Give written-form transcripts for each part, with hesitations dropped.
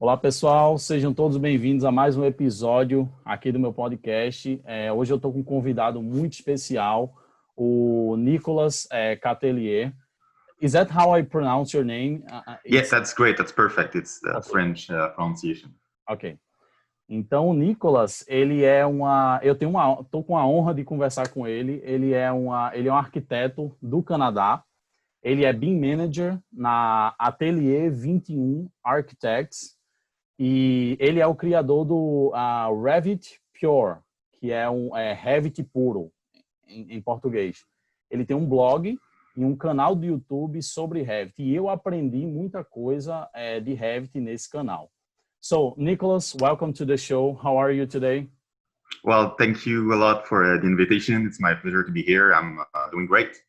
Olá, pessoal, sejam todos bem-vindos a mais um episódio aqui do meu podcast. Hoje eu estou com um convidado muito especial, o Nicolas Catelier. Is that how I pronounce your name? Yeah, that's great. That's perfect. It's the Okay. French pronunciation. Ok. Então, o Nicolas, tô com a honra de conversar com ele. Ele é um arquiteto do Canadá. Ele é BIM Manager na Atelier 21 Architects. E ele é o criador do Revit Pure, que é Revit puro, em português. Ele tem um blog e um canal do YouTube sobre Revit. E eu aprendi muita coisa de Revit nesse canal. So, Nicholas, welcome to the show. How are you today? Well, thank you a lot for the invitation. It's my pleasure to be here. I'm doing great.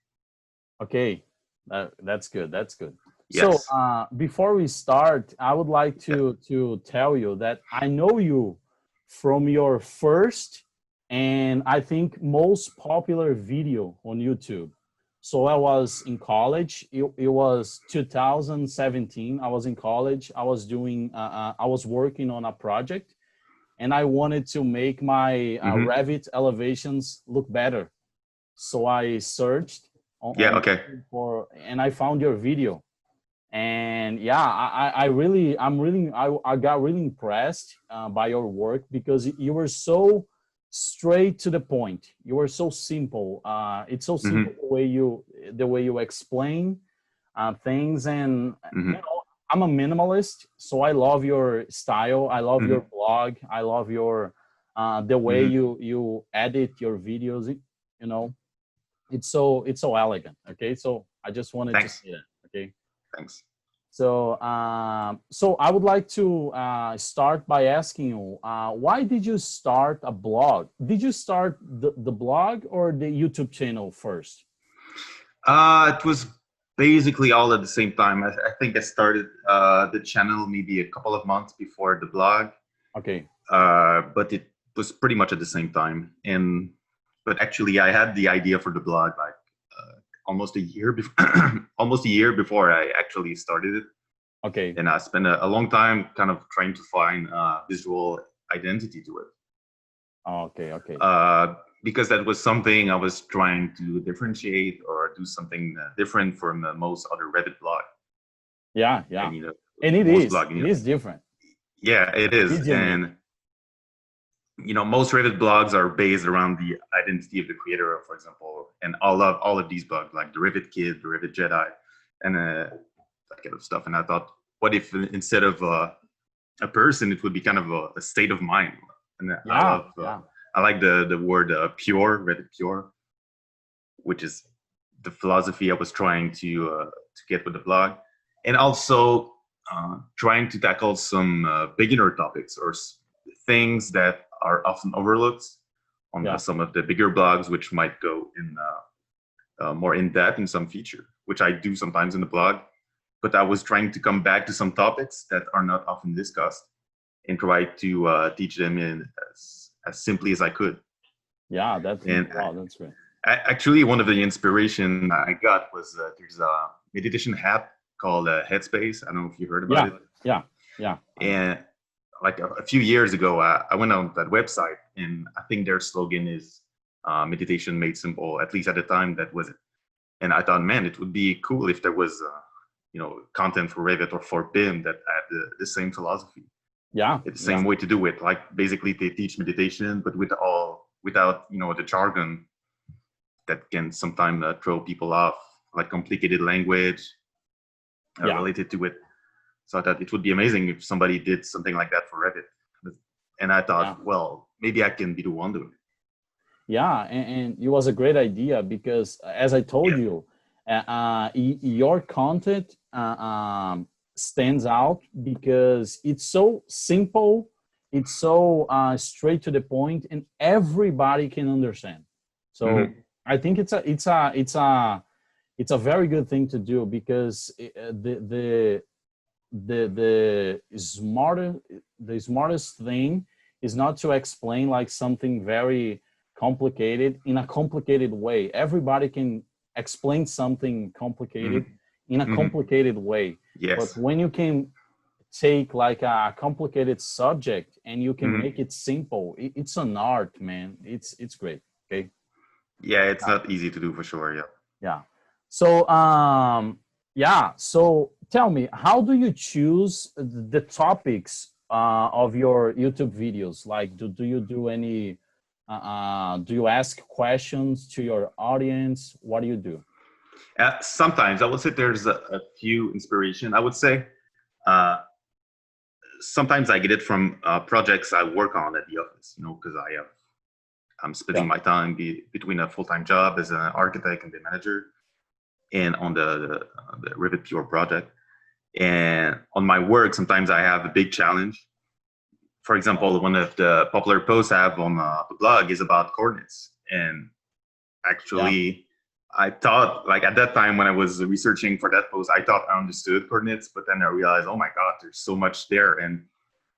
Okay, that's good. That's good. Yes. So before we start, I would like to tell you that I know you from your first and I think most popular video on YouTube. So I was in college. It was 2017. I was in college. I was working on a project, and I wanted to make my Revit elevations look better. So I searched Yeah. Okay. and I found your video. And yeah, I got really impressed by your work because you were so straight to the point. You were so simple. It's so simple the way you explain things, and you know, I'm a minimalist, so I love your style. I love your blog. I love your the way you edit your videos. You know, it's so elegant. Okay, so I just wanted to say that. Okay. Thanks. So, so I would like to start by asking you, why did you start a blog? Did you start the blog or the YouTube channel first? It was basically all at the same time. I think I started the channel maybe a couple of months before the blog. Okay. But it was pretty much at the same time. But actually, I had the idea for the blog like almost a year before I actually started it. Okay. And I spent a long time kind of trying to find visual identity to it. Okay. Because that was something I was trying to differentiate or do something different from most other Revit blog. Yeah. And, and it is different. Yeah, it is. And most Revit blogs are based around the identity of the creator, for example, and all of these blogs, like the Revit Kid, the Revit Jedi, and that kind of stuff. And I thought, what if instead of a person, it would be kind of a state of mind? And I like the word pure, Revit Pure, which is the philosophy I was trying to get with the blog, and also trying to tackle some beginner topics or things that are often overlooked on some of the bigger blogs, which might go in more in depth in some feature, which I do sometimes in the blog. But I was trying to come back to some topics that are not often discussed and try to teach them in as simply as I could. Yeah, that's great. Actually, one of the inspiration I got was there's a meditation app called Headspace. I don't know if you heard about it. Yeah. And like a few years ago, I went on that website, and I think their slogan is meditation made simple. At least at the time, that was it. And I thought, man, it would be cool if there was, content for Revit or for BIM that had the same philosophy. Yeah, it's the same way to do it. Like basically, they teach meditation, but without the jargon that can sometimes throw people off, like complicated language related to it. So I thought it would be amazing if somebody did something like that for Revit. And I thought, well, maybe I can be the one doing it. Yeah, and it was a great idea because, as I told you, your content stands out because it's so simple, it's so straight to the point, and everybody can understand. So I think it's a very good thing to do because the smartest thing is not to explain like something very complicated in a complicated way. Everybody can explain something complicated in a complicated way. Yes. But when you can take like a complicated subject and you can Mhm. make it simple. It's an art, man. It's great. Okay. Yeah, it's not easy to do for sure. Yeah. Yeah. So yeah. So tell me, how do you choose the topics of your YouTube videos? Like, do you do any? Do you ask questions to your audience? What do you do? Sometimes I would say there's a few inspiration. I would say sometimes I get it from projects I work on at the office. You know, because I'm splitting Yeah. my time between a full-time job as an architect and the manager, and on the Rivet Pure project. And on my work, sometimes I have a big challenge. For example, one of the popular posts I have on the blog is about coordinates. And Yeah. actually, I thought, like at that time when I was researching for that post, I thought I understood coordinates, but then I realized, oh my God, there's so much there. And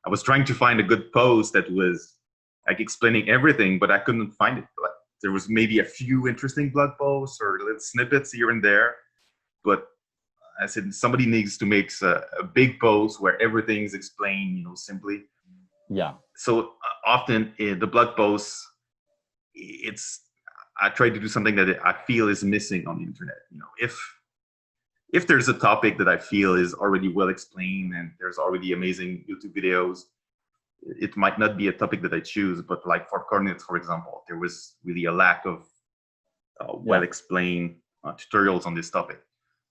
I was trying to find a good post that was like explaining everything, but I couldn't find it. Like there was maybe a few interesting blog posts or little snippets here and there, but I said somebody needs to make a big post where everything's explained, you know, simply. Yeah. So often in the blog posts, it's I try to do something that I feel is missing on the internet. You know, if there's a topic that I feel is already well explained and there's already amazing YouTube videos, it might not be a topic that I choose. But like for coordinates, for example, there was really a lack of well explained tutorials on this topic.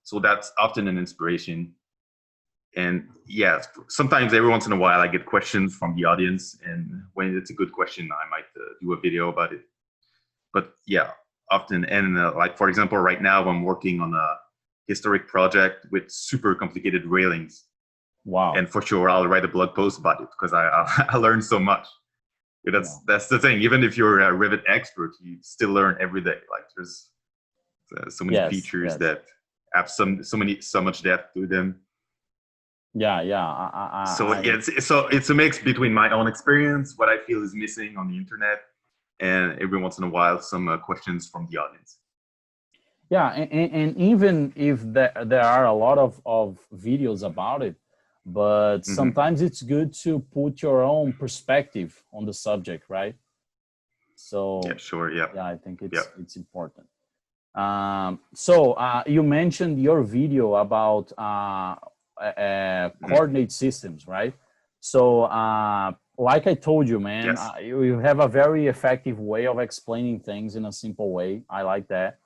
So that's often an inspiration. And yeah, sometimes every once in a while I get questions from the audience, and when it's a good question, I might do a video about it. But yeah, often, and like for example, right now I'm working on a historic project with super complicated railings. Wow. And for sure, I'll write a blog post about it because I learned so much. That's the thing. Even if you're a Rivet expert, you still learn every day. Like there's so many features that have so much depth to them. Yeah. So it's a mix between my own experience, what I feel is missing on the internet, and every once in a while some questions from the audience. Yeah, and even if there are a lot of videos about it, but sometimes it's good to put your own perspective on the subject, right? So yeah, sure, yeah, I think it's important. So you mentioned your video about coordinate systems, right? So like I told you, man, yes. You have a very effective way of explaining things in a simple way. I like that.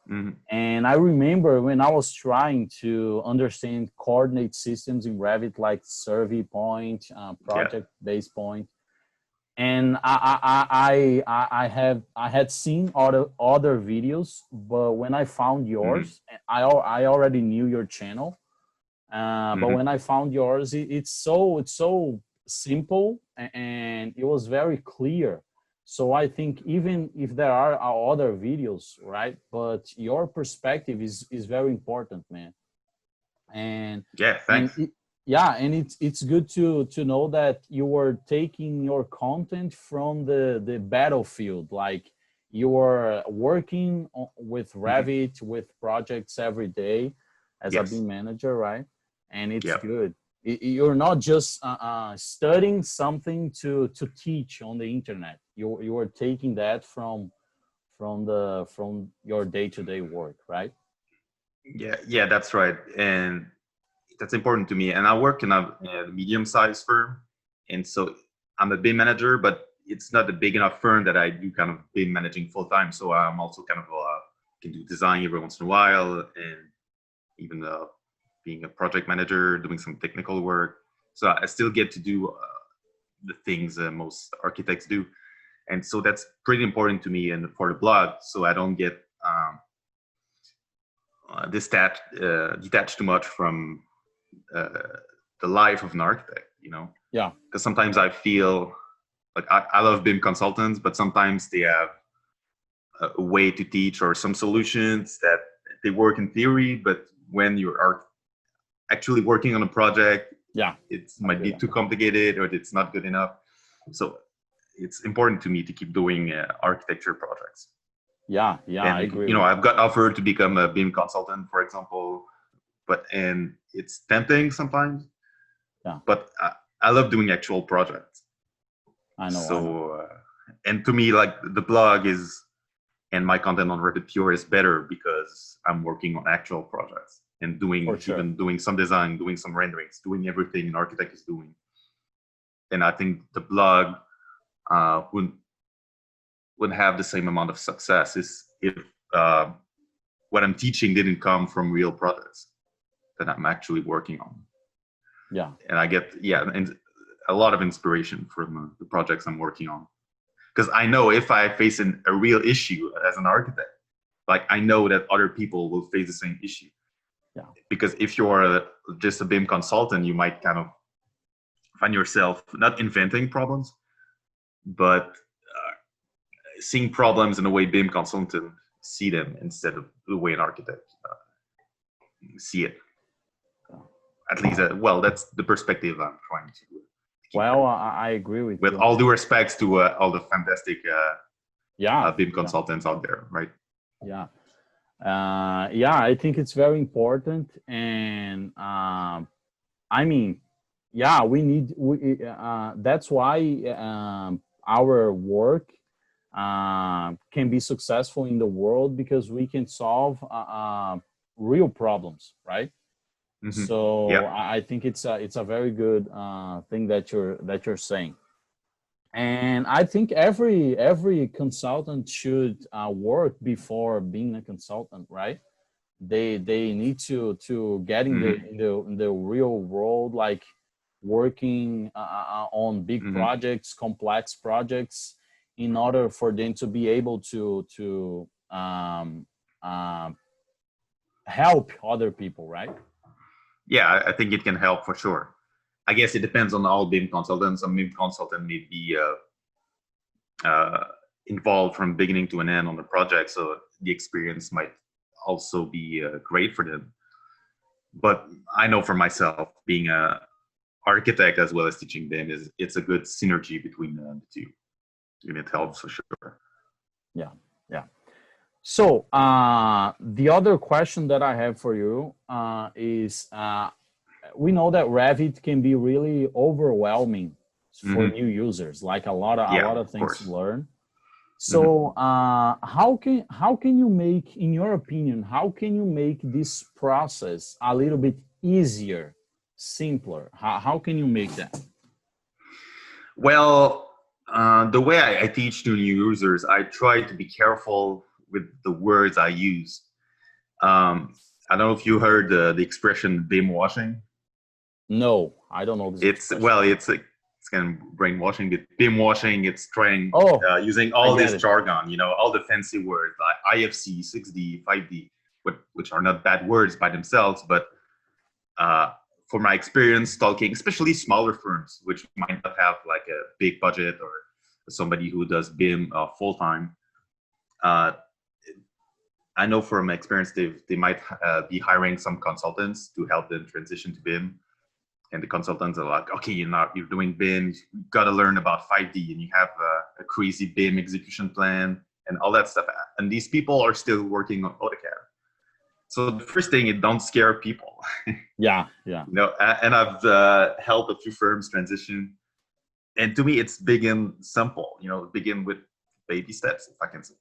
And I remember when I was trying to understand coordinate systems in Revit, like survey point, project base point, and I had seen other videos, but when I found yours, I already knew your channel. But when I found yours, it's so simple and it was very clear. So I think even if there are other videos, right? But your perspective is very important, man. And yeah, thanks. And it's good to know that you were taking your content from the battlefield, like you were working with Revit with projects every day as a BIM manager, right? And it's good. You're not just studying something to teach on the internet. You are taking that from your day-to-day work, right? Yeah, that's right, and that's important to me. And I work in a medium-sized firm, and so I'm a BIM manager, but it's not a big enough firm that I do kind of BIM managing full time. So I'm also kind of can do design every once in a while, and even being a project manager, doing some technical work. So I still get to do the things most architects do. And so that's pretty important to me and for the blog, so I don't get detached too much from the life of an architect, you know? Yeah. Because sometimes I feel like I love BIM consultants, but sometimes they have a way to teach or some solutions that they work in theory, but when you are actually working on a project, it might be too complicated or it's not good enough. So it's important to me to keep doing architecture projects. Yeah, and, I agree. You know, I've got offered to become a BIM consultant, for example, and it's tempting sometimes, Yeah. But I love doing actual projects. I know. So, and to me, like the blog is, and my content on Revit Pure is better because I'm working on actual projects and even doing some design, doing some renderings, doing everything an architect is doing. And I think the blog wouldn't have the same amount of success if what I'm teaching didn't come from real projects that I'm actually working on. Yeah. And I get, and a lot of inspiration from the projects I'm working on. Because I know if I face a real issue as an architect, like I know that other people will face the same issue. Yeah. Because if you're just a BIM consultant, you might kind of find yourself not inventing problems, but seeing problems in the way BIM consultant see them instead of the way an architect see it. At least, well, that's the perspective I'm trying to. Well, I agree with you. With all due respects to all the fantastic BIM consultants out there, right? Yeah. I think it's very important. And I mean, yeah, that's why our work can be successful in the world, because we can solve real problems, right? Mm-hmm. So yeah. I think it's a very good thing that you're saying. And I think every consultant should work before being a consultant, right? They need to get in the real world, like working on big projects, complex projects, in order for them to be able to help other people, right? Yeah, I think it can help for sure. I guess it depends on all BIM consultants. Some BIM consultant may be involved from beginning to an end on the project, so the experience might also be great for them. But I know for myself, being a architect as well as teaching BIM, it's a good synergy between the two, and it helps for sure. Yeah. So the other question that I have for you is, we know that Revit can be really overwhelming for new users, like a lot of things to learn. So how can you make, in your opinion, how can you make this process a little bit easier, simpler? How can you make that? Well, the way I teach to new users, I try to be careful with the words I use. I don't know if you heard the expression BIM washing. No, I don't know. It's kind of brainwashing, but BIM washing, it's trying using all this jargon, all the fancy words like IFC, 6D, 5D, which are not bad words by themselves, but for my experience talking, especially smaller firms, which might not have like a big budget, or somebody who does BIM full time, I know from experience they might be hiring some consultants to help them transition to BIM. And the consultants are like, okay, you're doing BIM, you got to learn about 5D, and you have a crazy BIM execution plan and all that stuff. And these people are still working on AutoCAD. So the first thing is, don't scare people. Yeah. And I've helped a few firms transition. And to me, it's big and simple. Begin with baby steps, if I can say.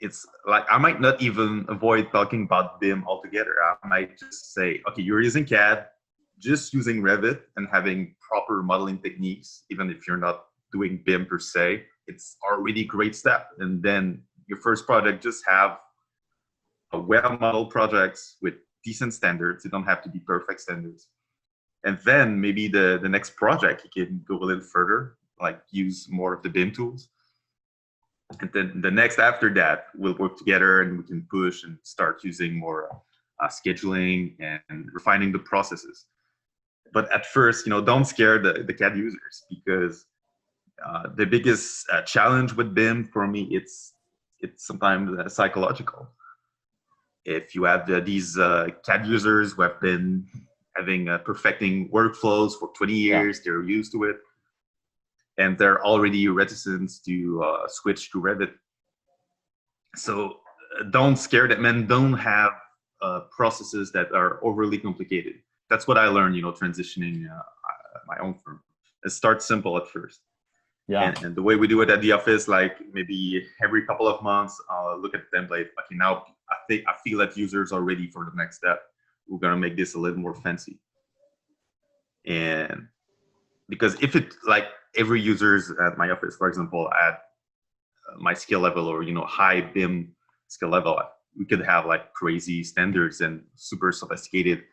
It's like, I might not even avoid talking about BIM altogether. I might just say, okay, you're using CAD, just using Revit and having proper modeling techniques, even if you're not doing BIM per se, it's already a great step. And then your first project, just have a well-modeled projects with decent standards. It don't have to be perfect standards. And then maybe the next project, you can go a little further, like use more of the BIM tools. And then the next after that, we'll work together and we can push and start using more scheduling and refining the processes. But at first, don't scare the CAD users, because the biggest challenge with BIM for me, it's sometimes psychological. If you have these CAD users who have been having perfecting workflows for 20 years, they're used to it, and they're already reticent to switch to Revit. So don't scare them, and don't have processes that are overly complicated. That's what I learned, transitioning. my own firm. It starts simple at first. Yeah. And the way we do it at the office, like maybe every couple of months, I'll look at the template. Okay, now I feel that users are ready for the next step. We're gonna make this a little more fancy. And because if it like every users at my office, for example, at my skill level or high BIM skill level, we could have like crazy standards and super sophisticated.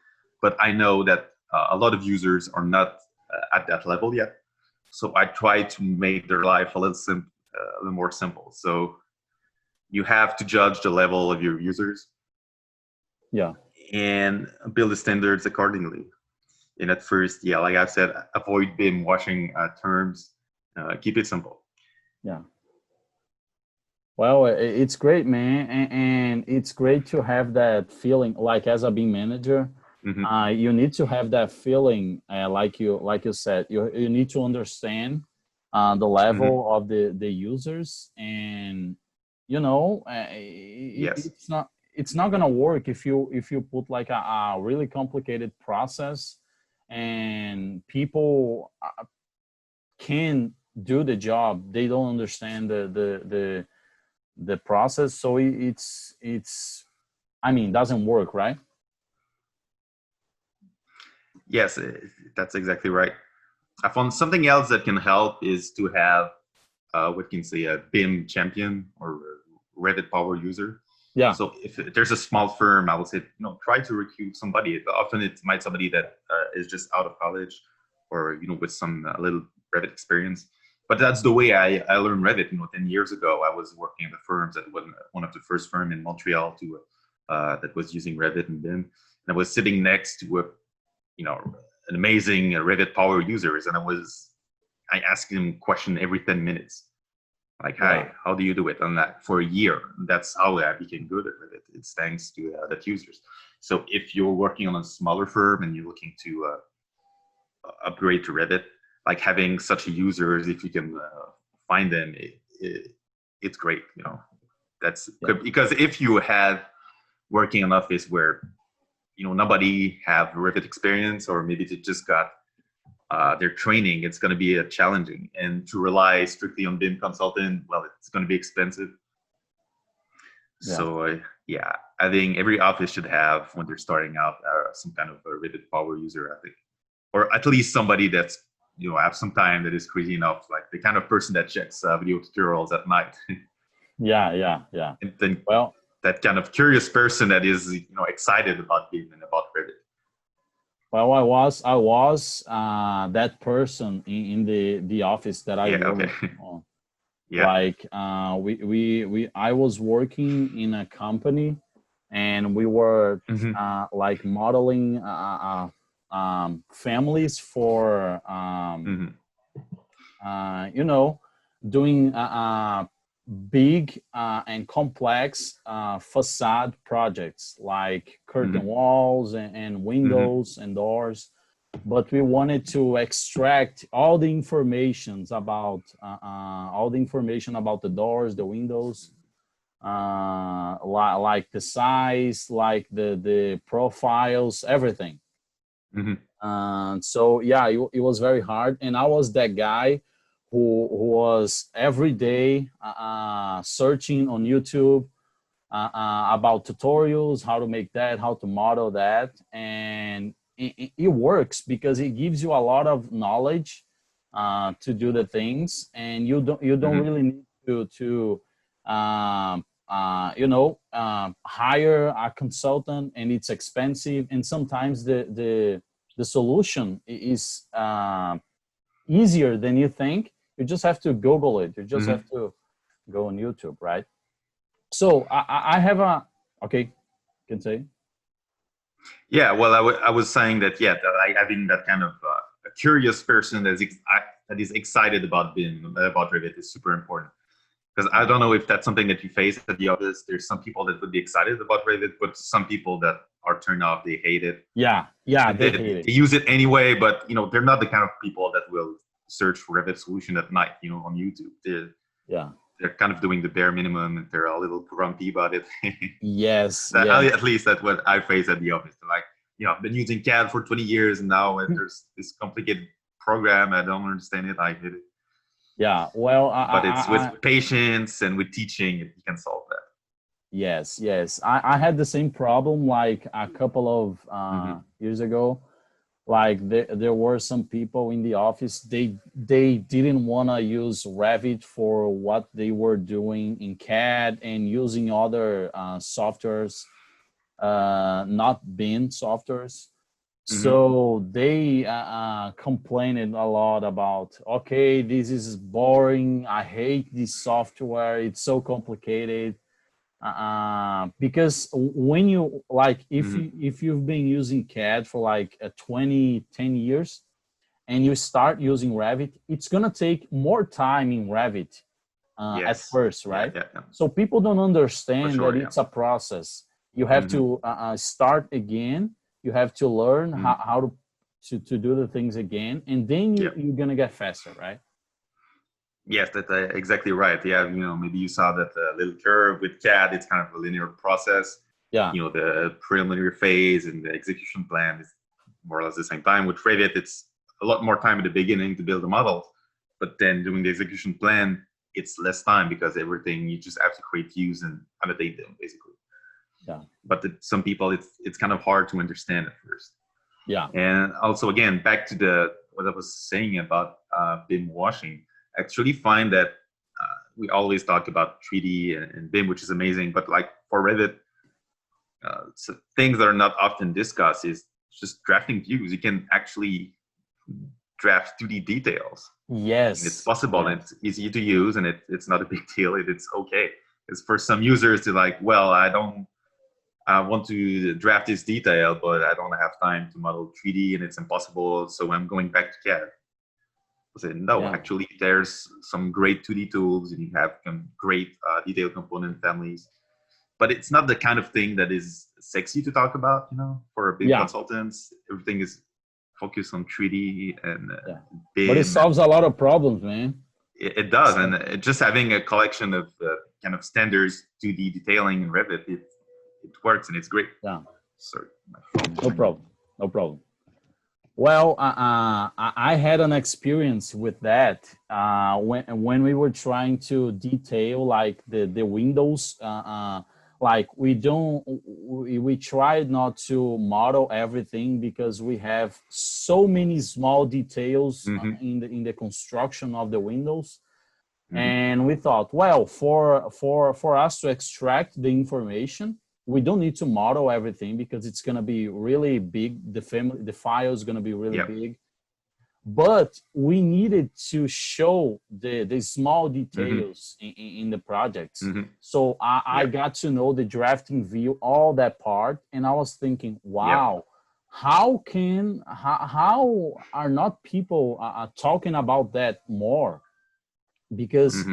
But I know that a lot of users are not at that level yet. So I try to make their life a little more simple. So you have to judge the level of your users, and build the standards accordingly. And at first, like I said, avoid BIM washing terms. Keep it simple. Yeah. Well, it's great, man, and it's great to have that feeling. Like as a BIM manager, you need to have that feeling, like you said, you need to understand the level of the users, and it's not gonna work if you put like a really complicated process, and people can do the job. They don't understand the process, so it's doesn't work, right? Yes, that's exactly right. I found something else that can help is to have what can say a BIM champion or Revit power user. Yeah. So if there's a small firm, I would say try to recruit somebody. Often it might somebody that is just out of college or with some little Revit experience. But that's the way I learned Revit. 10 years ago, I was working at the firms that was one of the first firm in Montreal that was using Revit and BIM. And I was sitting next to an amazing Revit power users, and I asked him question every 10 minutes. Like, hi, how do you do it? And that for a year, that's how I became good at Revit. It's thanks to that users. So if you're working on a smaller firm and you're looking to upgrade to Revit, like having such users, if you can find them, it's great. That's good, because if you have working in an office where nobody have Revit experience, or maybe they just got their training, it's going to be challenging. And to rely strictly on BIM consultant, well, it's going to be expensive. Yeah. So I think every office should have, when they're starting out, some kind of a Revit power user, I think, or at least somebody that's have some time that is crazy enough, like the kind of person that checks video tutorials at night. Yeah. And then that kind of curious person that is excited about BIM and about Revit. Well, I was that person in the office that I worked on. Yeah. Like I was working in a company, and we were like modeling families for doing big and complex facade projects like curtain walls and windows and doors. But we wanted to extract all the information about the doors, the windows, like the size, like the profiles, everything. So it was very hard, and I was that guy who was every day searching on YouTube about tutorials, how to make that, how to model that, and it works because it gives you a lot of knowledge to do the things, and you don't really need to hire a consultant, and it's expensive, and sometimes the solution is easier than you think. You just have to Google it. You just have to go on YouTube, right? So I have can say. Yeah, well, I was saying that I've been that kind of a curious person that is excited about BIM, about Revit is super important. Because I don't know if that's something that you face at the office. There's some people that would be excited about Revit, but some people that are turned off, they hate it. Yeah, they hate it. They use it anyway, but they're not the kind of people that will search for Revit solution at night, on YouTube. They're kind of doing the bare minimum, and they're a little grumpy about it. Yes. At least that's what I face at the office. Like, I've been using CAD for 20 years, and now there's this complicated program. I don't understand it. I hate it. Yeah, well, But it's with patience and with teaching, you can solve that. Yes, yes. I had the same problem like a couple of years ago. Like there were some people in the office, they didn't want to use Revit for what they were doing in CAD and using other softwares, not BIM softwares. So they complained a lot about, okay, this is boring. I hate this software. It's so complicated. Because when you like, if you've been using CAD for like 10 years and you start using Revit, it's gonna take more time in Revit at first, right? Yeah. So people don't understand sure, that it's a process. You have to start again. You have to learn how to do the things again, and then you're gonna get faster, right? Yes, that's exactly right. Yeah, maybe you saw that little curve with CAD. It's kind of a linear process. Yeah. The preliminary phase and the execution plan is more or less the same time. With Revit, it's a lot more time at the beginning to build the model, but then doing the execution plan, it's less time because everything you just have to create views and annotate them basically. Yeah. But some people, it's kind of hard to understand at first. Yeah. And also, again, back to what I was saying about BIM washing. I actually find that we always talk about 3D and BIM, which is amazing, but like for Revit, so things that are not often discussed is just drafting views. You can actually draft 2D details. Yes. And it's possible and it's easy to use and it's not a big deal. It's okay. It's for some users to like, well, I want to draft this detail, but I don't have time to model 3D and it's impossible. So I'm going back to CAD. I said, no, actually, there's some great 2D tools and you have great detailed component families. But it's not the kind of thing that is sexy to talk about, for big consultants. Everything is focused on 3D and BIM. But it solves a lot of problems, man. It does. And just having a collection of kind of standards 2D detailing in Revit, it works and it's great. Yeah. Sorry. No problem. Well, I had an experience with that when we were trying to detail like the windows. Like we tried not to model everything because we have so many small details in the construction of the windows. And we thought, well, for us to extract the information, we don't need to model everything because it's going to be really big. The file is going to be really big. But we needed to show the small details in the projects. So I got to know the drafting view, all that part. And I was thinking, wow, how are not people talking about that more? Because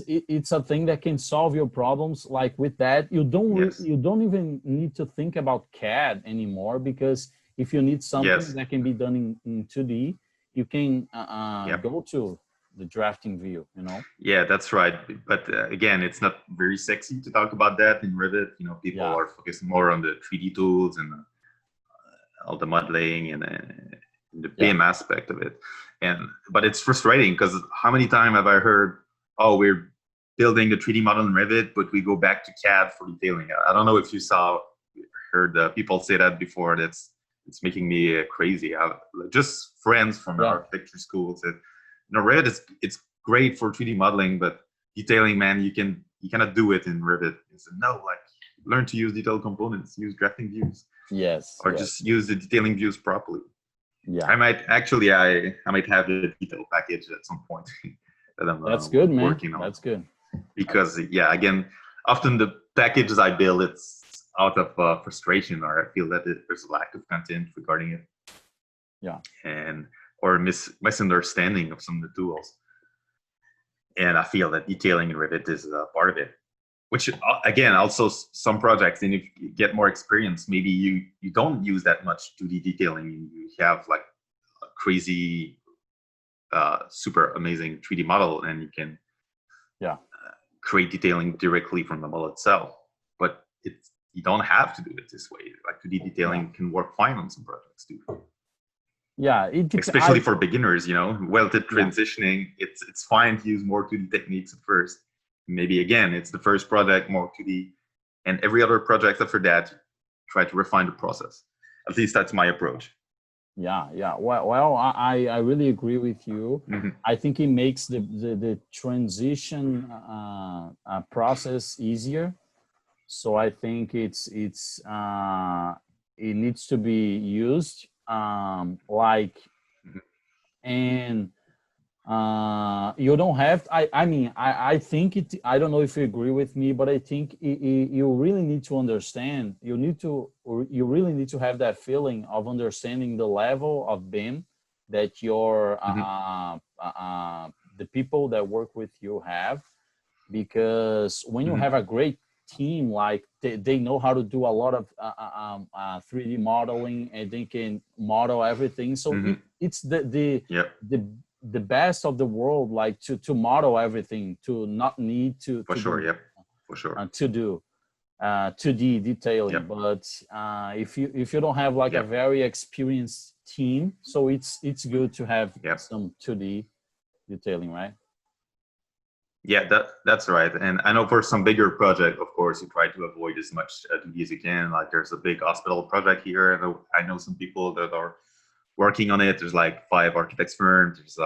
it's a thing that can solve your problems. Like with that, you don't even need to think about CAD anymore, because if you need something that can be done in 2D, you can go to the drafting view, Yeah, that's right. But again, it's not very sexy to talk about that in Revit. People are focused more on the 3D tools and all the modeling and the BIM aspect of it. But it's frustrating because how many times have I heard, oh, we're building the 3D model in Revit, but we go back to CAD for detailing. I don't know if you heard people say that before. It's making me crazy. Just friends from architecture school said, Revit it's great for 3D modeling, but detailing, man, you cannot do it in Revit. I said, no, like learn to use detailed components, use drafting views. Yes. Or just use the detailing views properly. Yeah. I might have a detail package at some point that I'm That's good, man. Working on. That's good. Because again, often the packages I build, it's out of frustration, or I feel that there's a lack of content regarding it. Yeah. Or misunderstanding of some of the tools. And I feel that detailing in Revit is part of it. Which again, also some projects, and if you get more experience, maybe you don't use that much 2D detailing. You have like a crazy, super amazing 3D model, and you can create detailing directly from the model itself. But you don't have to do it this way. Like 2D detailing can work fine on some projects too. Yeah, especially for beginners, you know, welded Yeah. transitioning. It's fine to use more 2D techniques at first. Maybe again, it's the first project, more 2D, and every other project after that, try to refine the process. At least that's my approach. Yeah. Well, I really agree with you. Mm-hmm. I think it makes the transition process easier. So I think it needs to be used like, and you don't have. I mean, I think it. I don't know if you agree with me, but I think you really need to understand. You really need to have that feeling of understanding the level of BIM that your the people that work with you have, because when you have a great team, like they know how to do a lot of 3D modeling, and they can model everything. So it's the best of the world, like to model everything, to not need to For to sure, do, yep, for sure. to do 2D detailing. Yep. But if you don't have like a very experienced team, so it's good to have some 2D detailing, right? Yeah, that's right. And I know for some bigger project, of course, you try to avoid as much 2D as you can. Like there's a big hospital project here, and I know some people that are working on it. There's like 5 architects firms. There's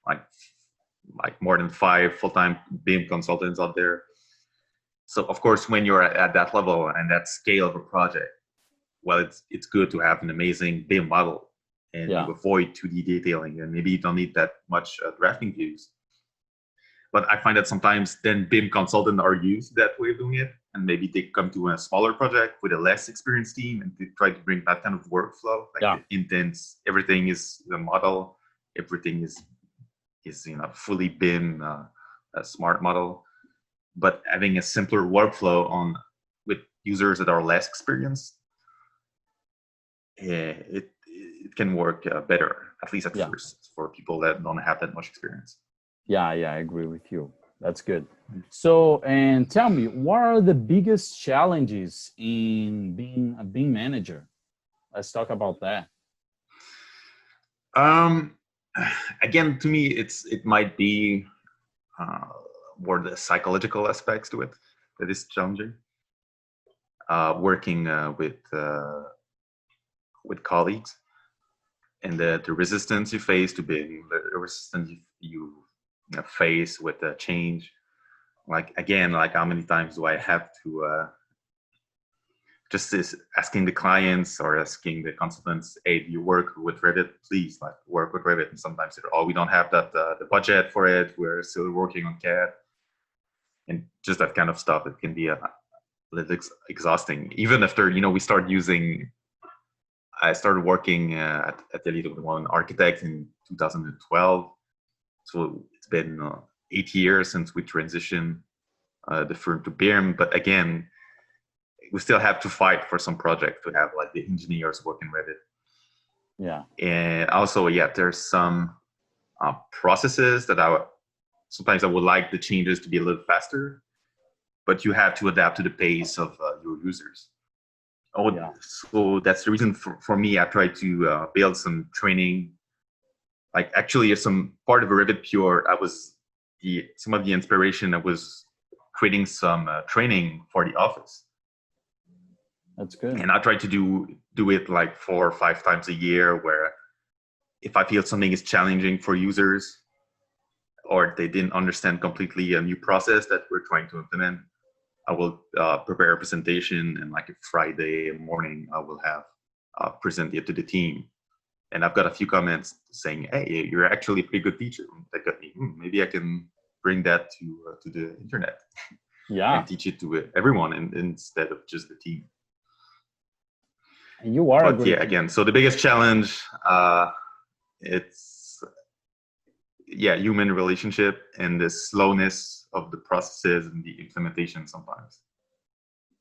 like more than 5 full-time BIM consultants out there. So of course, when you're at that level and that scale of a project, well, it's good to have an amazing BIM model, and you avoid 2D detailing, and maybe you don't need that much drafting views. But I find that sometimes then BIM consultants are used that way of doing it, and maybe they come to a smaller project with a less experienced team, and they try to bring that kind of workflow, like the intents. Everything is the model, everything is fully BIM, a smart model. But having a simpler workflow with users that are less experienced, it can work better, at least at first, for people that don't have that much experience. Yeah, I agree with you. That's good. So, and tell me, what are the biggest challenges in being a BIM manager? Let's talk about that. Again, to me, it might be more the psychological aspects to it that is challenging. Working with colleagues, and the resistance you face to BIM, the resistance you face with the change. Like again, like how many times do I have to just asking the clients or asking the consultants, hey, do you work with Revit? Please, like work with Revit. And sometimes they're, oh, we don't have that the budget for it. We're still working on CAD, and just that kind of stuff. It can be a little exhausting. Even after we start using. I started working at Elite with one architect in 2012. So it's been 8 years since we transitioned the firm to BIM. But again, we still have to fight for some project to have like the engineers working with it. Yeah. And also, there's some processes that sometimes I would like the changes to be a little faster, but you have to adapt to the pace of your users. So that's the reason for me, I tried to build some training. Like actually, some part of Revit Pure, some of the inspiration, I was creating some training for the office. That's good. And I try to do it like 4 or 5 times a year, where if I feel something is challenging for users, or they didn't understand completely a new process that we're trying to implement, I will prepare a presentation, and like a Friday morning, I will have present it to the team. And I've got a few comments saying, hey, you're actually a pretty good teacher. That got me, maybe I can bring that to the internet. Yeah. And teach it to everyone instead of just the team. And you are but again, so the biggest challenge, it's human relationship and the slowness of the processes and the implementation sometimes.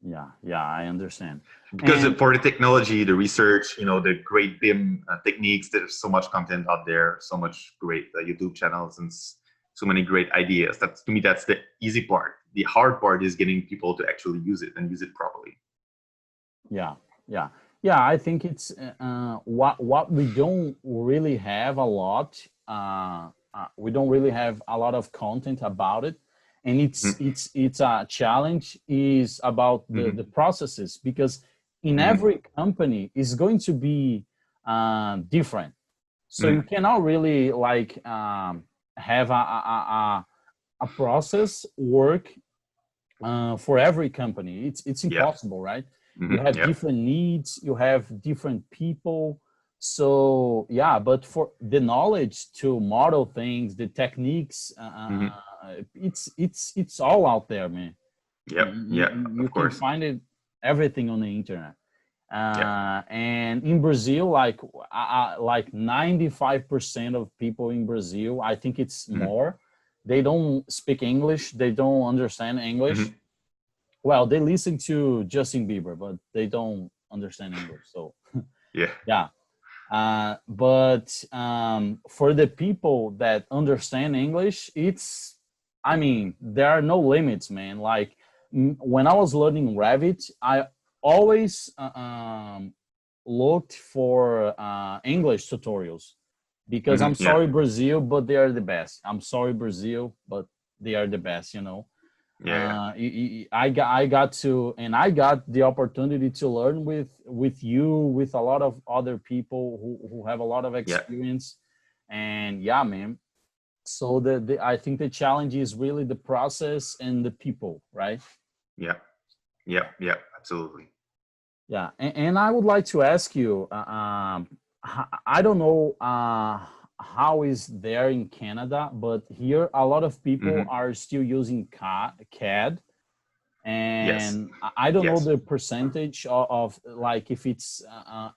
Yeah, I understand. Because for the technology, the research, the great BIM techniques, there's so much content out there, so much great YouTube channels, and so many great ideas. To me, that's the easy part. The hard part is getting people to actually use it and use it properly. Yeah. Yeah, I think it's what we don't really have a lot. We don't really have a lot of content about it, and Mhm, it's a challenge is about the mhm, processes, because in mhm, every company is going to be different. So you mhm. cannot really like have a process work for every company. It's Yeah. impossible, right? You Mhm, have yeah. different needs, you have different people. So yeah, but for the knowledge to model things, the techniques, Mhm. it's all out there, man. Yep. Yeah. You Of can course. find it everything on the internet. Yeah. And in Brazil, like 95% of people in Brazil, I think it's Mhm, more, they don't speak English, they don't understand English. mhm. Well, they listen to Justin Bieber, but they don't understand English. So Yeah. yeah. But for the people that understand English, I mean, there are no limits, man. Like when I was learning Revit, I always looked for English tutorials, because I'm Mhm, yeah. sorry, Brazil, but they are the best. I'm sorry, Brazil, but they are the best, you know. Yeah. Yeah. I got to, and I got the opportunity to learn with you, with a lot of other people who have a lot of Yeah. experience. And yeah, man, so the I think the challenge is really the process and the people, right? Yeah. Yeah. Yeah. Absolutely. Yeah, and I would like to ask you, I don't know how is there in Canada, but here a lot of people Hmm. are still using CAD. Yes. And I don't know Yes. the percentage of like if it's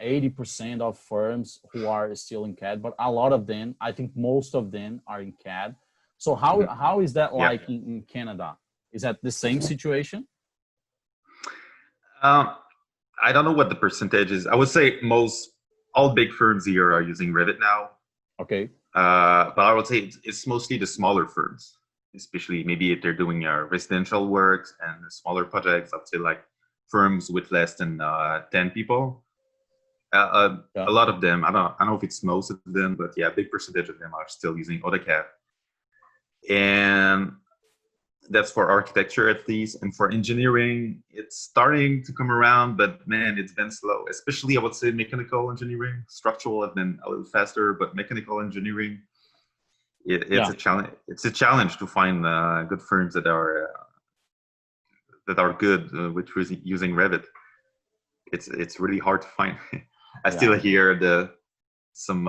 80% of firms who are still in CAD, but a lot of them, I think most of them are in CAD. So Hmm. how is that Yeah. like in Canada? Is that the same situation? Um, I don't know what the percentage is. I would say most all big firms here are using Revit now. Okay. But I would say it's mostly the smaller firms, especially maybe if they're doing residential works and smaller projects. I'd say like firms with less than 10 people. A Yeah. lot of them, I don't know if it's most of them, but yeah, a big percentage of them are still using AutoCAD. And that's for architecture at least. And for engineering, it's starting to come around, but man, it's been slow. Especially, I would say, mechanical engineering. Structural have been a little faster, but mechanical engineering, it's Yeah. a challenge. It's a challenge to find good firms that are good with using Revit. It's really hard to find. I Yeah. still hear some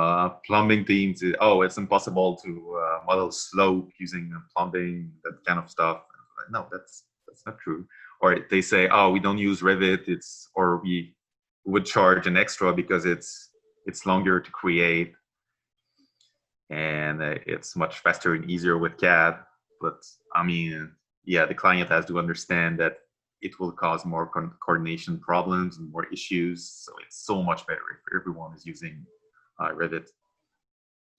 plumbing teams. Oh, it's impossible to model slope using plumbing, that kind of stuff. No, that's not true. Or they say, oh, we don't use Revit. Or we would charge an extra because it's longer to create and it's much faster and easier with CAD. But I mean, yeah, the client has to understand that it will cause more coordination problems and more issues. So it's so much better if everyone is using Revit.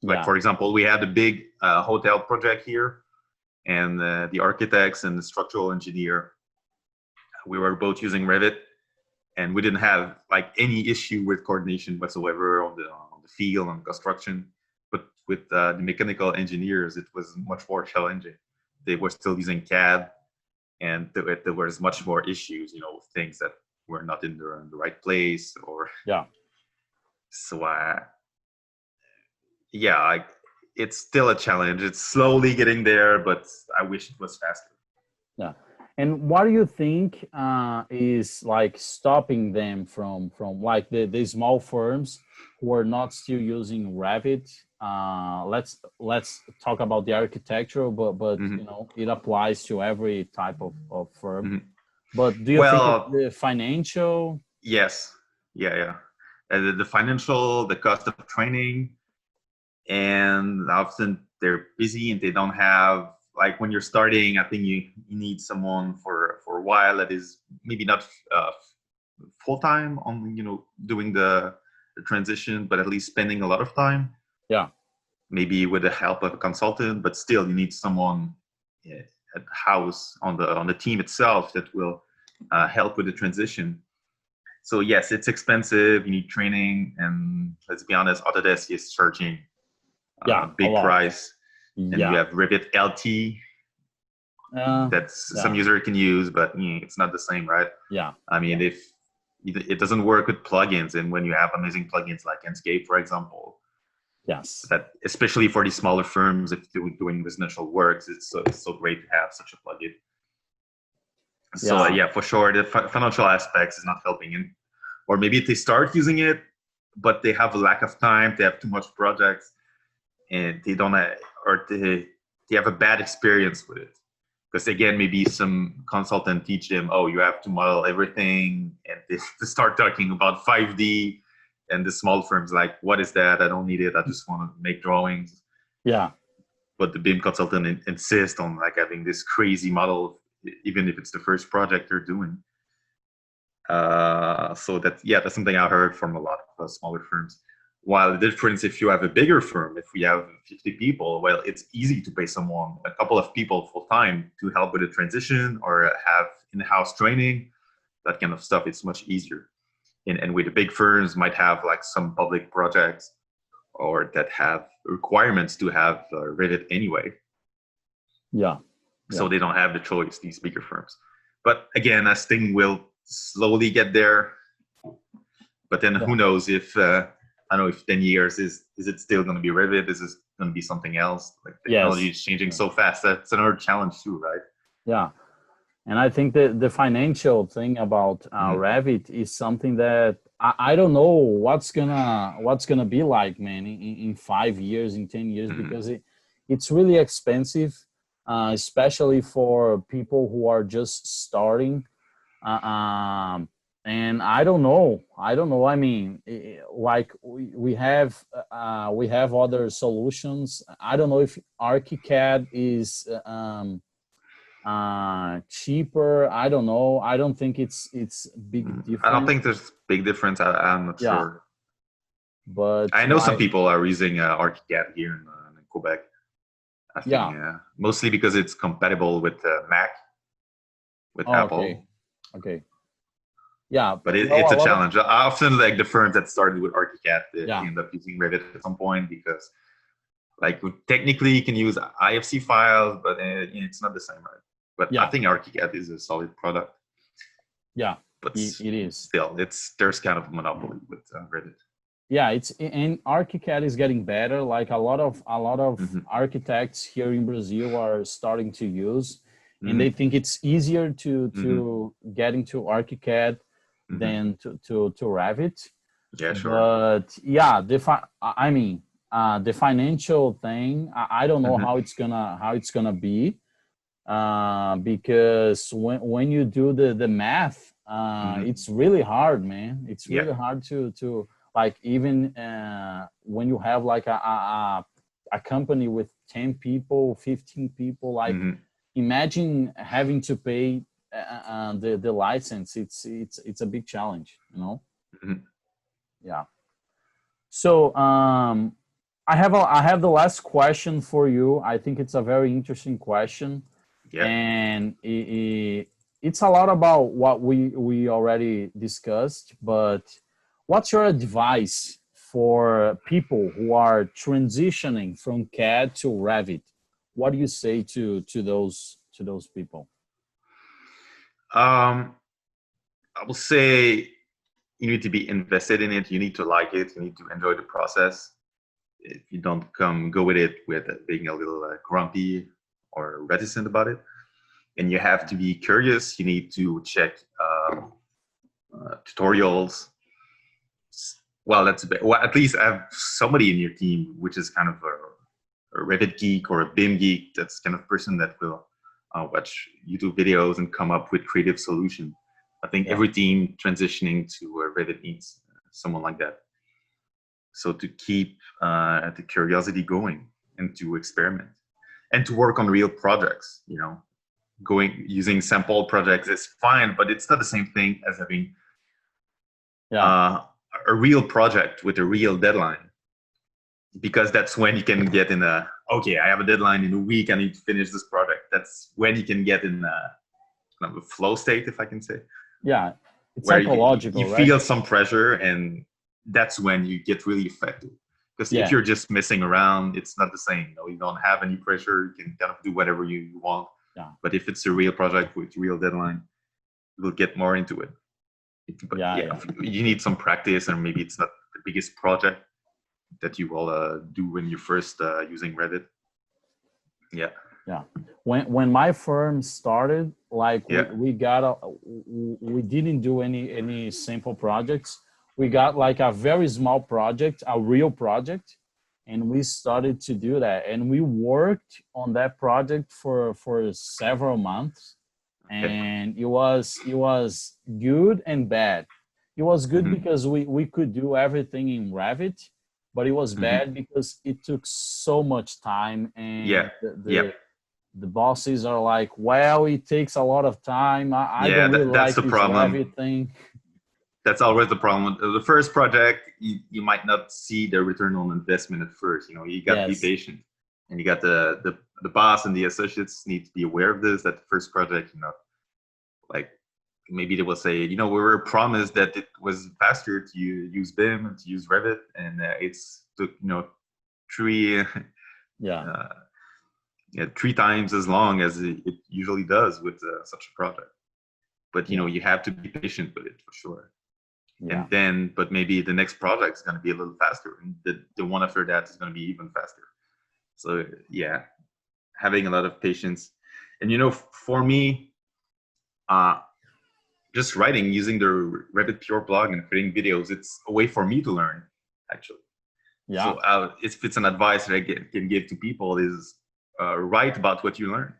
Like Yeah. for example, we had a big hotel project here, and the architects and the structural engineer, we were both using Revit, and we didn't have like any issue with coordination whatsoever on the field on construction. But with the mechanical engineers, it was much more challenging. They were still using CAD, and there was much more issues, things that were not in the right place, or Yeah. so. Yeah, it's still a challenge. It's slowly getting there, but I wish it was faster. Yeah. And what do you think is like stopping them from like the small firms who are not still using Revit? Let's talk about the architectural, but Hmm. you know it applies to every type of firm. Hmm. But do you think it's Well, the financial? yes, yeah, yeah. The financial, the cost of training, and often they're busy and they don't have, like when you're starting. I think you need someone for a while that is maybe not full time on doing the transition, but at least spending a lot of time, Yeah, maybe with the help of a consultant. But still, you need someone at the house on the team itself that will help with the transition. So yes, it's expensive. You need training, and let's be honest, Autodesk is charging big price. And you have Revit LT. That's some user can use, but it's not the same, right? Yeah. I mean, if it doesn't work with plugins, and when you have amazing plugins like Enscape, for example, yes, that especially for these smaller firms, if they're doing residential works, it's so great to have such a plugin. So for sure, the financial aspects is not helping, or maybe they start using it, but they have a lack of time, they have too much projects, and they don't or they have a bad experience with it. Because again, maybe some consultant teach them, oh, you have to model everything, and they start talking about 5D, and the small firms like, what is that? I don't need it. I just want to make drawings. Yeah. But the BIM consultant insists on like having this crazy model, even if it's the first project they're doing. So that's something I heard from a lot of smaller firms. While the difference, if you have a bigger firm, if we have 50 people, well, it's easy to pay someone, a couple of people full time to help with the transition or have in-house training, that kind of stuff. It's much easier. And with the big firms might have like some public projects or that have requirements to have Revit anyway. Yeah. So they don't have the choice, these bigger firms. But again, as thing will slowly get there. But then who knows if, I don't know if 10 years, is it still going to be Revit? Is it going to be something else? Like technology is changing so fast. That's another challenge too, right? Yeah. And I think that the financial thing about Revit is something that I don't know what's gonna be like, man, in 5 years, in 10 years, because it's really expensive, especially for people who are just starting. And I don't know. I mean, like we have other solutions. I don't know if ArchiCAD is cheaper. I don't know. I don't think it's big difference. I don't think there's big difference. I'm not sure. But I know some people are using ArchiCAD here in Quebec. I think mostly because it's compatible with Mac, with Apple. Okay. Yeah, but it's a challenge. I often like the firms that started with ArchiCAD they end up using Revit at some point, because like technically you can use IFC files, but it's not the same, right? But I think ArchiCAD is a solid product. Yeah, but it is. Still, there's kind of a monopoly with Revit. Yeah, and ArchiCAD is getting better. Like a lot of architects here in Brazil are starting to use, and they think it's easier to get into ArchiCAD than to Revit. Yeah, sure. But yeah, the financial thing, I don't know how it's gonna be, because when you do the math, it's really hard, man. It's really hard to like, even when you have like a company with 10 people, 15 people, like imagine having to pay the license. It's a big challenge, you know. Yeah. So I have the last question for you. I think it's a very interesting question, and it's a lot about what we already discussed. But what's your advice for people who are transitioning from CAD to Revit? What do you say to those people? I will say you need to be invested in it. You need to like it. You need to enjoy the process. If you don't go with it with being a little grumpy or reticent about it, and you have to be curious. You need to check tutorials. Well, at least have somebody in your team which is kind of a Revit geek or a BIM geek. That's kind of person that will watch YouTube videos and come up with creative solutions. I think every team transitioning to Revit needs someone like that. So to keep the curiosity going and to experiment and to work on real projects, using sample projects is fine, but it's not the same thing as having a real project with a real deadline, because that's when you can get in I have a deadline in a week, I need to finish this project. That's when you can get in kind of a flow state, if I can say. Yeah, It's where psychological, you right? feel some pressure, and that's when you get really effective. Because if Yeah, you're just messing around, it's not the same. You know, you don't have any pressure. You can kind of do whatever you want. yeah, But if it's a real project with real deadline, you'll get more into it. But yeah, yeah, yeah, you need some practice, and maybe it's not the biggest project that you will do when you're first using Revit. Yeah, yeah. When my firm started, like yeah. we didn't do any simple projects. We got like a very small project, a real project, and we started to do that. And we worked on that project for several months, Okay. and it was good and bad. It was good Mm-hmm. because we could do everything in Revit, but it was Mm-hmm. bad because it took so much time, Yeah. and Yep. the bosses are like, well, it takes a lot of time. I Yeah. don't really That's like the this problem. Revit thing. That's always the problem. The first project, you might not see the return on investment at first. You know, you got to be Yes, patient, and you got the boss and the associates need to be aware of this. That the first project, you know, like maybe they will say, you know, we were promised that it was faster to use BIM and to use Revit, and it's took, you know, three yeah, uh, yeah, 3 times as long as it usually does with such a project. But you know, yeah, you have to be patient with it for sure. yeah, And then, but maybe the next project is going to be a little faster, and the one after that is going to be even faster. So yeah, having a lot of patience. And you know, for me, uh, just writing using the Revit Pure blog and creating videos, it's a way for me to learn, actually. yeah. So if it's an advice that can give to people is write about what you learn.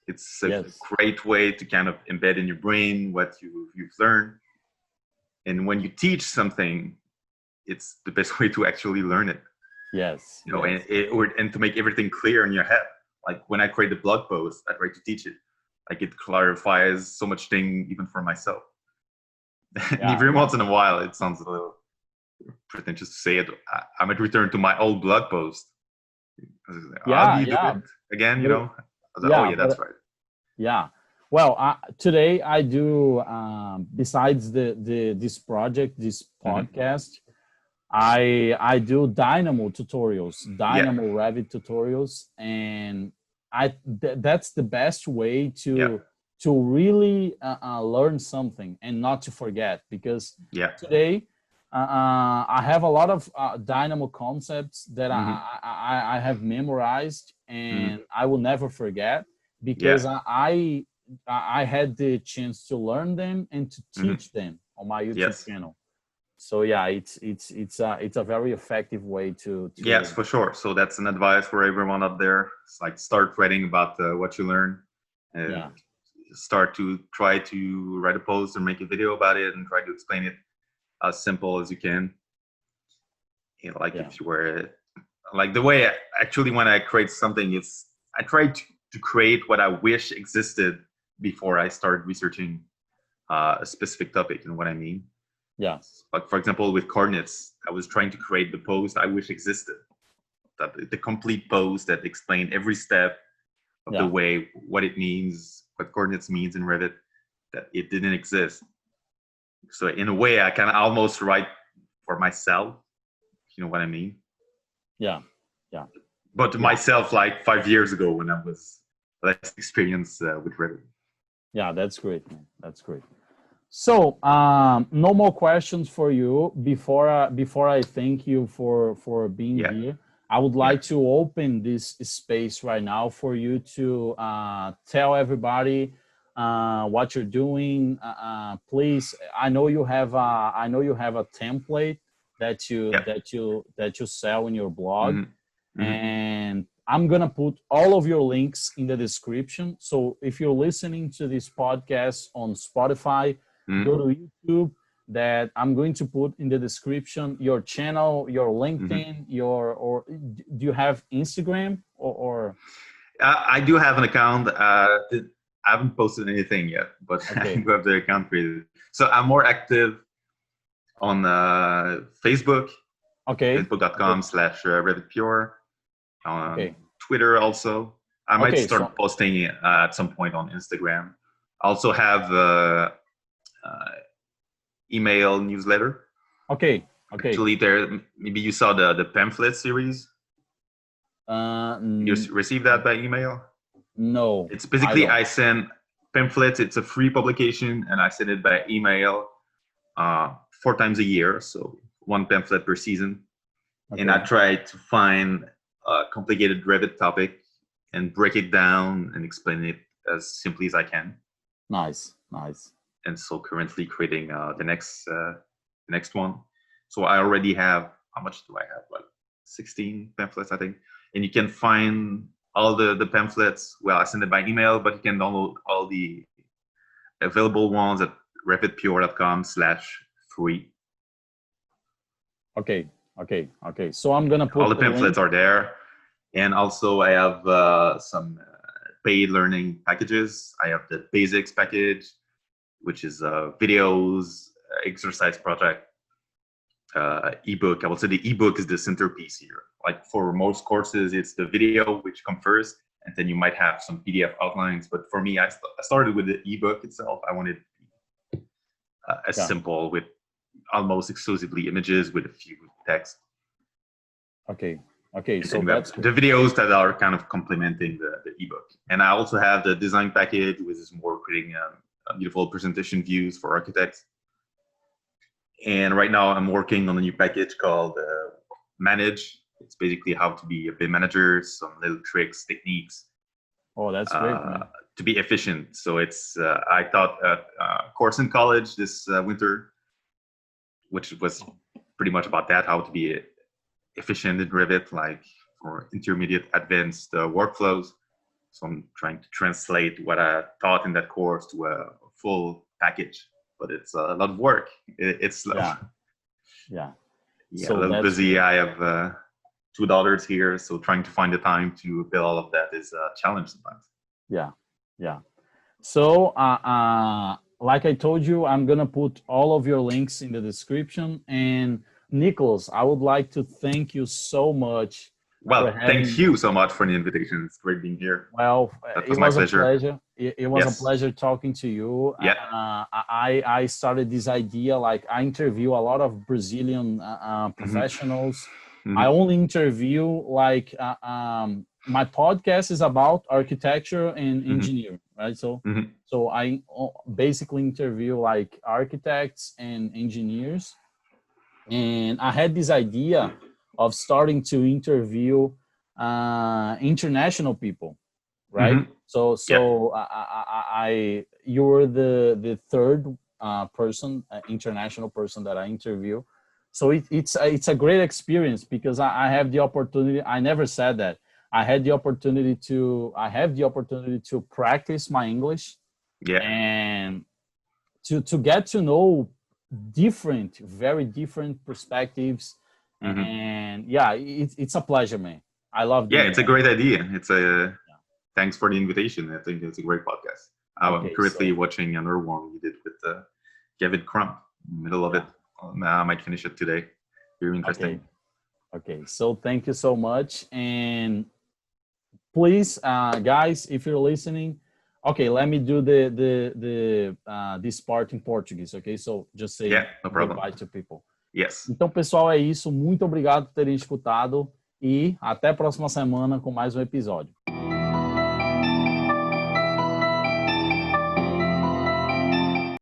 It's a Yes, great way to kind of embed in your brain what you've learned. And when you teach something, it's the best way to actually learn it. yes, You know, yes. and to make everything clear in your head. Like when I create the blog post, I try to teach it. Like it clarifies so much thing even for myself. And Yeah, every yeah, once in a while, it sounds a little pretentious to say it. I might return to my old blog post. How do yeah, you do yeah. it again? You But know, I was like, oh yeah, yeah, that's but right. yeah. Well, today I do. Besides this project, this Mm-hmm. podcast, I do Dynamo tutorials, Yeah, Dynamo Revit tutorials, and that's the best way yeah, to really learn something and not to forget. Because yeah. today I have a lot of Dynamo concepts that Mm-hmm. I have memorized Mm-hmm. and I will never forget Yeah. because I had the chance to learn them and to Mm-hmm. teach them on my YouTube Yes. channel. So yeah, it's a very effective way Yes, to for sure. So that's an advice for everyone up there. It's like start writing about what you learn. Uh, yeah, Start to try to write a post or make a video about it and try to explain it as simple as you can. You know, like yeah, if you were like the way actually when I create something, it's I try to create what I wish existed before I started researching a specific topic. You know what I mean? yeah, Like for example, with coordinates, I was trying to create the post I wish existed. That the complete post that explained every step of the yeah, way, what it means, what coordinates means in Revit, that it didn't exist. So in a way, I can almost write for myself. You know what I mean? yeah, yeah, But to yeah, myself, like 5 years ago when I was less experienced with Revit. yeah. That's great, man. That's great. So, no more questions for you before I thank you for being Yeah, here. I would yeah. like to open this space right now for you to tell everybody what you're doing. Please, I know you have a template Yeah. that you sell in your blog, Mm-hmm. Mm-hmm. and I'm gonna put all of your links in the description. So if you're listening to this podcast on Spotify, Mm-hmm. go to YouTube. That I'm going to put in the description your channel, your Mm-hmm. LinkedIn, or do you have Instagram or I do have an account. I haven't posted anything yet, but I okay, do have the account created. So I'm more active on Facebook, okay, okay, facebook.com/RevitPure. On okay, Twitter also. I might okay. start So posting at some point on Instagram. I also have email newsletter. Okay. Actually, maybe you saw the pamphlet series. You received that by email? No. It's basically I send pamphlets. It's a free publication, and I send it by email 4 times a year, so 1 pamphlet per season. Okay. And I try to find a complicated Revit topic and break it down and explain it as simply as I can. Nice. And so currently creating the next one. So I already have, how much do I have? Like 16 pamphlets, I think. And you can find all the pamphlets. Well, I send it by email, but you can download all the available ones at revitpure.com/free. Okay. So I'm gonna put all the pamphlets are there, and also I have some paid learning packages. I have the basics package, which is videos, exercise project, ebook. I would say the ebook is the centerpiece here. Like for most courses, it's the video which comes first, and then you might have some PDF outlines. But for me, I started with the ebook itself. I wanted it simple with almost exclusively images with a few text. Okay. So that's the videos that are kind of complementing the ebook. And I also have the design package, which is more creating beautiful presentation views for architects. And right now I'm working on a new package called Manage. It's basically how to be a BIM manager, some little tricks, techniques. Oh, that's great, man. To be efficient. So it's, I taught a course in college this winter, which was pretty much about that, how to be efficient in Revit, like for intermediate advanced workflows. So I'm trying to translate what I taught in that course to a full package, but it's a lot of work. It's yeah, so a little busy. Great. I have 2 daughters here, so trying to find the time to build all of that is a challenge sometimes. Yeah. So like I told you, I'm gonna put all of your links in the description. And Nicholas, I would like to thank you so much. Well, thank you so much for the invitation. It's great being here. Well, it was a pleasure. It was a pleasure talking to you. Yeah. I started this idea, like I interview a lot of Brazilian professionals. Mm-hmm. I only interview like my podcast is about architecture and engineering, right? So so I basically interview like architects and engineers. And I had this idea of starting to interview international people, right? Mm-hmm. So you were the third person, international person that I interview. So it's a great experience because I have the opportunity. I never said that. I have the opportunity to practice my English, and to get to know very different perspectives. Mm-hmm. And it's a pleasure, man. I love doing it's a great idea. It's thanks for the invitation. I think it's a great podcast. I'm currently watching another one you did with Kevin Crump in the middle of it. I might finish it today. Very interesting. Okay, so thank you so much. And please, guys, if you're listening, okay, let me do this part in Portuguese, okay? So just say no problem. Goodbye to people. Yes. Então, pessoal, é isso. Muito obrigado por terem escutado e até a próxima semana com mais um episódio.